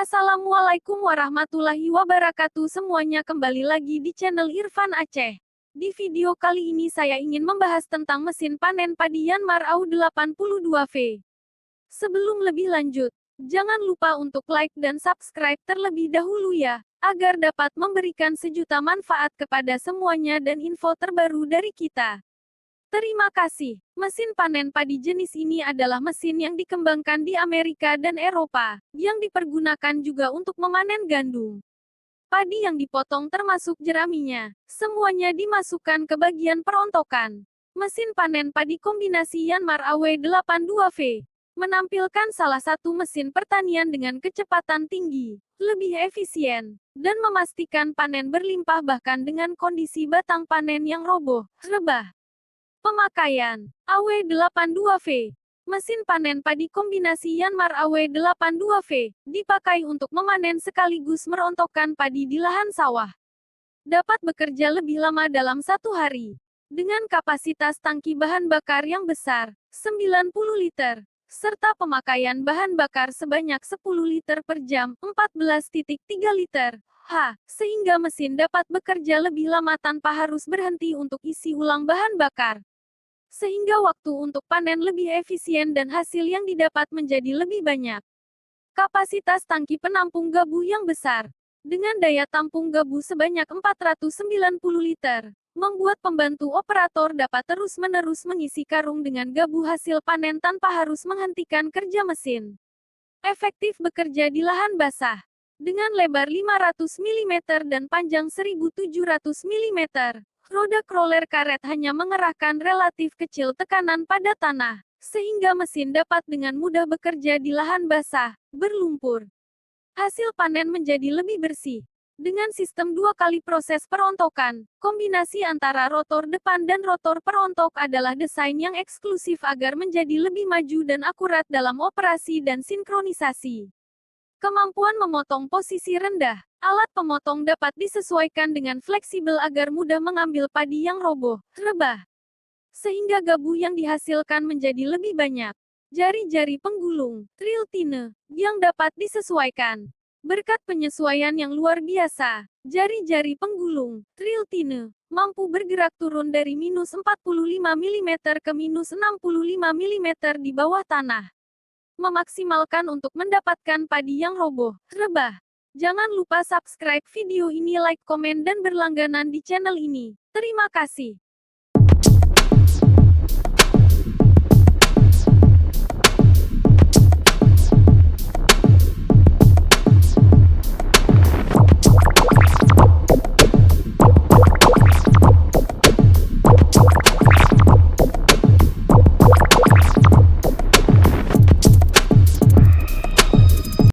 Assalamualaikum warahmatullahi wabarakatuh semuanya, kembali lagi di channel Irfan Aceh. Di video kali ini saya ingin membahas tentang mesin panen padi Yanmar AU82V. Sebelum lebih lanjut, jangan lupa untuk like dan subscribe terlebih dahulu ya, agar dapat memberikan sejuta manfaat kepada semuanya dan info terbaru dari kita. Terima kasih. Mesin panen padi jenis ini adalah mesin yang dikembangkan di Amerika dan Eropa, yang dipergunakan juga untuk memanen gandum. Padi yang dipotong termasuk jeraminya, semuanya dimasukkan ke bagian perontokan. Mesin panen padi kombinasi Yanmar AW82V menampilkan salah satu mesin pertanian dengan kecepatan tinggi, lebih efisien, dan memastikan panen berlimpah bahkan dengan kondisi batang panen yang roboh, rebah. Pemakaian AW82V. Mesin panen padi kombinasi Yanmar AW82V dipakai untuk memanen sekaligus merontokkan padi di lahan sawah. Dapat bekerja lebih lama dalam satu hari. Dengan kapasitas tangki bahan bakar yang besar, 90 liter, serta pemakaian bahan bakar sebanyak 10 liter per jam, 14,3 liter, sehingga mesin dapat bekerja lebih lama tanpa harus berhenti untuk isi ulang bahan bakar. Sehingga waktu untuk panen lebih efisien dan hasil yang didapat menjadi lebih banyak. Kapasitas tangki penampung gabu yang besar, dengan daya tampung gabu sebanyak 490 liter, membuat pembantu operator dapat terus-menerus mengisi karung dengan gabu hasil panen tanpa harus menghentikan kerja mesin. Efektif bekerja di lahan basah. Dengan lebar 500 mm dan panjang 1700 mm, roda crawler karet hanya mengerahkan relatif kecil tekanan pada tanah, sehingga mesin dapat dengan mudah bekerja di lahan basah, berlumpur. Hasil panen menjadi lebih bersih. Dengan sistem 2 kali proses perontokan, kombinasi antara rotor depan dan rotor perontok adalah desain yang eksklusif agar menjadi lebih maju dan akurat dalam operasi dan sinkronisasi. Kemampuan memotong posisi rendah. Alat pemotong dapat disesuaikan dengan fleksibel agar mudah mengambil padi yang roboh, rebah. Sehingga gabu yang dihasilkan menjadi lebih banyak. Jari-jari penggulung, drill tine, yang dapat disesuaikan. Berkat penyesuaian yang luar biasa, jari-jari penggulung, drill tine, mampu bergerak turun dari minus 45 mm ke minus 65 mm di bawah tanah. Memaksimalkan untuk mendapatkan padi yang roboh, rebah. Jangan lupa subscribe video ini, like, komen, dan berlangganan di channel ini. Terima kasih.